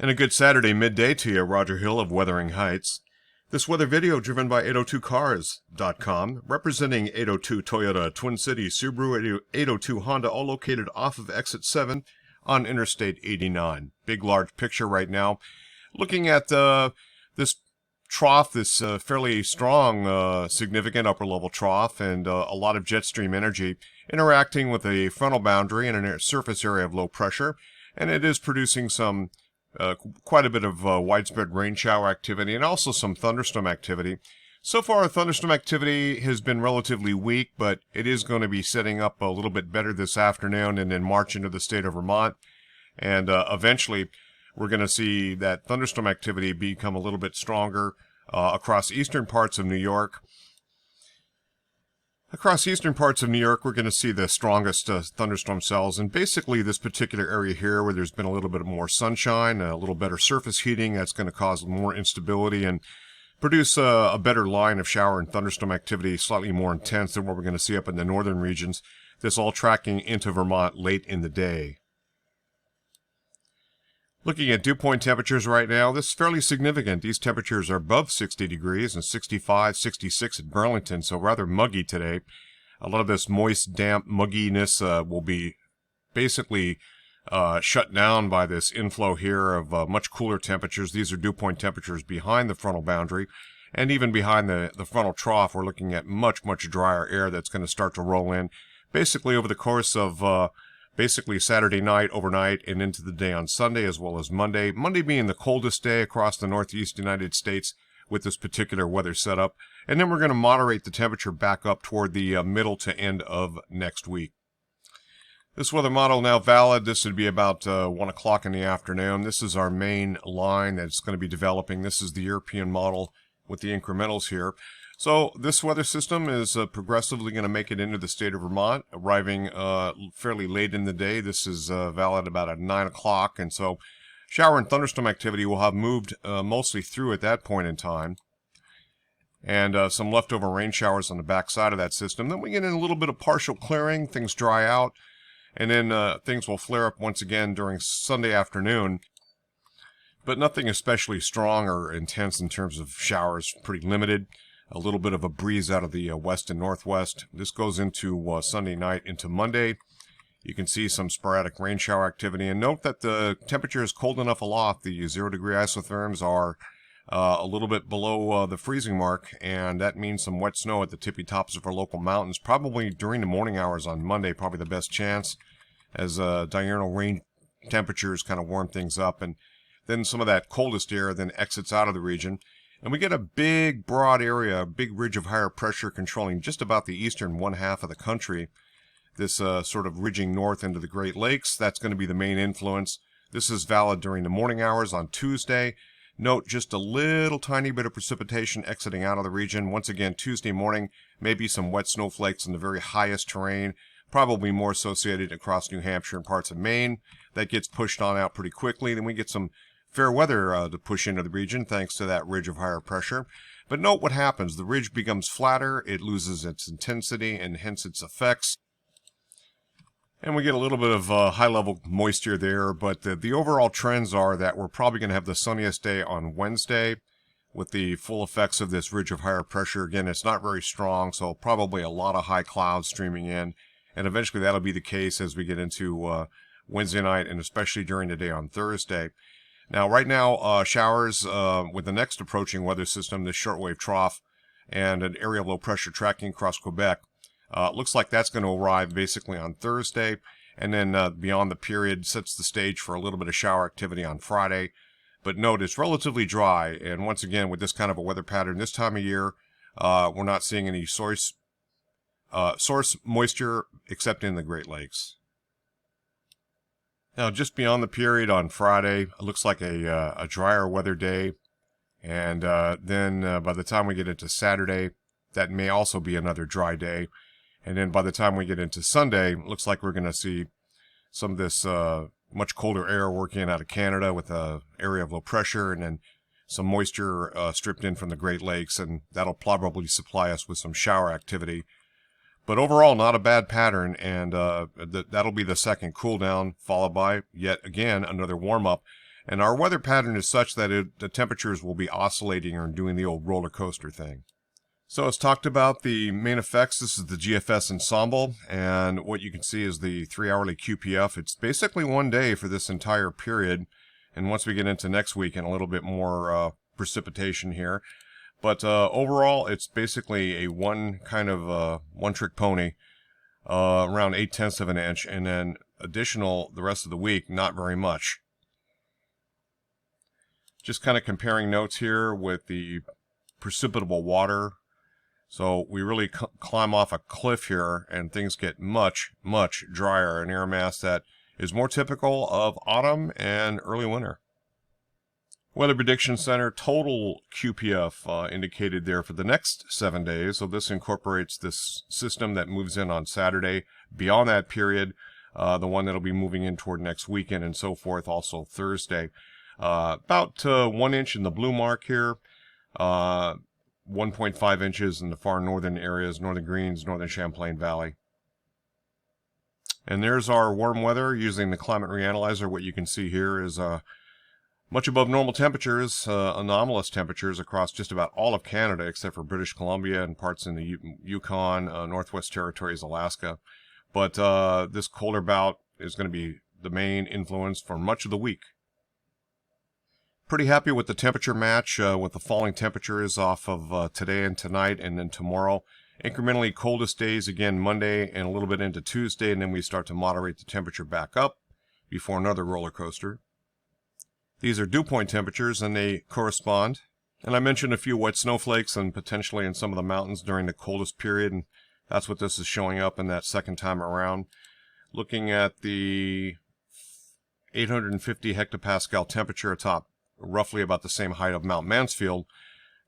And a good Saturday midday to you, Roger Hill of Wuthering Heights. This weather video driven by 802cars.com, representing 802 Toyota, Twin Cities, Subaru, 802 Honda, all located off of exit 7 on Interstate 89. Big, large picture right now. Looking at this trough, this fairly strong, significant upper-level trough, and a lot of jet stream energy interacting with a frontal boundary and a surface area of low pressure, and it is producing some quite a bit of widespread rain shower activity and also some thunderstorm activity. So far, thunderstorm activity has been relatively weak, but it is going to be setting up a little bit better this afternoon and then march into the state of Vermont. And eventually, we're going to see that thunderstorm activity become a little bit stronger across eastern parts of New York. Across eastern parts of New York, we're going to see the strongest thunderstorm cells, and basically this particular area here where there's been a little bit more sunshine, a little better surface heating, that's going to cause more instability and produce a better line of shower and thunderstorm activity, slightly more intense than what we're going to see up in the northern regions. This all tracking into Vermont late in the day. Looking at dew point temperatures right now, this is fairly significant. These temperatures are above 60 degrees and 65, 66 at Burlington, so rather muggy today. A lot of this moist, damp mugginess will be basically shut down by this inflow here of much cooler temperatures. These are dew point temperatures behind the frontal boundary, and even behind the frontal trough, we're looking at much, much drier air that's going to start to roll in, basically over the course of basically Saturday night, overnight, and into the day on Sunday, as well as Monday. Monday being the coldest day across the northeast United States with this particular weather setup. And then we're going to moderate the temperature back up toward the middle to end of next week. This weather model now valid. This would be about 1 o'clock in the afternoon. This is our main line that's going to be developing. This is the European model with the incrementals here. So this weather system is progressively going to make it into the state of Vermont, arriving fairly late in the day. This is valid about at 9 o'clock, and so shower and thunderstorm activity will have moved mostly through at that point in time. And some leftover rain showers on the back side of that system. Then we get in a little bit of partial clearing, things dry out, and then things will flare up once again during Sunday afternoon. But nothing especially strong or intense in terms of showers, pretty limited. A little bit of a breeze out of the west and northwest. This goes into Sunday night into Monday. You can see some sporadic rain shower activity. And note that the temperature is cold enough aloft. The 0-degree isotherms are a little bit below the freezing mark. And that means some wet snow at the tippy tops of our local mountains. Probably during the morning hours on Monday, probably the best chance. As diurnal rain temperatures kind of warm things up. And then some of that coldest air then exits out of the region. And we get a big, broad area, a big ridge of higher pressure controlling just about the eastern one half of the country. This sort of ridging north into the Great Lakes, that's going to be the main influence. This is valid during the morning hours on Tuesday. Note just a little tiny bit of precipitation exiting out of the region. Once again, Tuesday morning, maybe some wet snowflakes in the very highest terrain, probably more associated across New Hampshire and parts of Maine. That gets pushed on out pretty quickly. Then we get some fair weather to push into the region thanks to that ridge of higher pressure. But note what happens. The ridge becomes flatter, it loses its intensity and hence its effects. And we get a little bit of high-level moisture there, but the overall trends are that we're probably going to have the sunniest day on Wednesday with the full effects of this ridge of higher pressure. Again, it's not very strong, so probably a lot of high clouds streaming in. And eventually that'll be the case as we get into Wednesday night and especially during the day on Thursday. Now, right now, showers with the next approaching weather system, this shortwave trough, and an area of low pressure tracking across Quebec. Looks like that's going to arrive basically on Thursday, and then beyond the period sets the stage for a little bit of shower activity on Friday. But note, it's relatively dry, and once again, with this kind of a weather pattern this time of year, we're not seeing any source moisture except in the Great Lakes. Now, just beyond the period on Friday, it looks like a drier weather day. And then by the time we get into Saturday, that may also be another dry day. And then by the time we get into Sunday, it looks like we're going to see some of this much colder air working out of Canada with an area of low pressure and then some moisture stripped in from the Great Lakes. And that'll probably supply us with some shower activity. But overall, not a bad pattern, and that'll be the second cool down, followed by, yet again, another warm-up. And our weather pattern is such that the temperatures will be oscillating or doing the old roller coaster thing. So as talked about the main effects, this is the Gfs Ensemble, and what you can see is the 3-hourly QPF. It's basically 1 day for this entire period, and once we get into next week and a little bit more precipitation here. But overall, it's basically a one-trick pony, around 0.8 of an inch, and then additional the rest of the week, not very much. Just kind of comparing notes here with the precipitable water. So we really climb off a cliff here, and things get much, much drier, an air mass that is more typical of autumn and early winter. Weather Prediction Center total QPF indicated there for the next 7 days. So this incorporates this system that moves in on Saturday. Beyond that period, the one that'll be moving in toward next weekend and so forth, also Thursday. About 1 inch in the blue mark here. 1.5 inches in the far northern areas, Northern Greens, Northern Champlain Valley. And there's our warm weather using the climate reanalyzer. What you can see here is much above normal temperatures, anomalous temperatures across just about all of Canada except for British Columbia and parts in the Yukon, Northwest Territories, Alaska. But this colder bout is going to be the main influence for much of the week. Pretty happy with the temperature match with the falling temperatures off of today and tonight, and then tomorrow. Incrementally coldest days again Monday and a little bit into Tuesday, and then we start to moderate the temperature back up before another roller coaster. These are dew point temperatures, and they correspond. And I mentioned a few wet snowflakes and potentially in some of the mountains during the coldest period, and that's what this is showing up in that second time around. Looking at the 850 hectopascal temperature atop roughly about the same height of Mount Mansfield,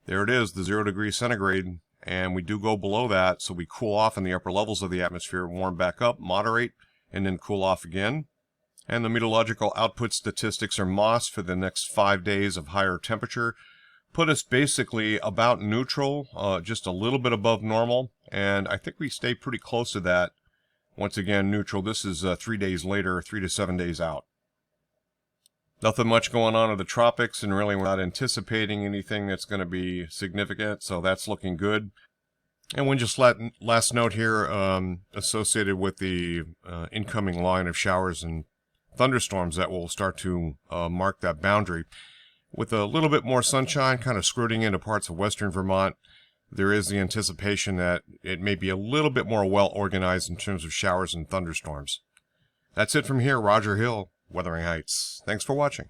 there it is, the 0 degrees centigrade, and we do go below that, so we cool off in the upper levels of the atmosphere, warm back up, moderate, and then cool off again. And the meteorological output statistics, or MOS, for the next 5 days of higher temperature put us basically about neutral, just a little bit above normal, and I think we stay pretty close to that. Once again, neutral. This is 3 days later, 3 to 7 days out. Nothing much going on in the tropics, and really we're not anticipating anything that's going to be significant, so that's looking good. And one just last note here, associated with the incoming line of showers and thunderstorms that will start to mark that boundary. With a little bit more sunshine kind of skirting into parts of western Vermont, there is the anticipation that it may be a little bit more well organized in terms of showers and thunderstorms. That's it from here, Roger Hill, Wuthering Heights. Thanks for watching.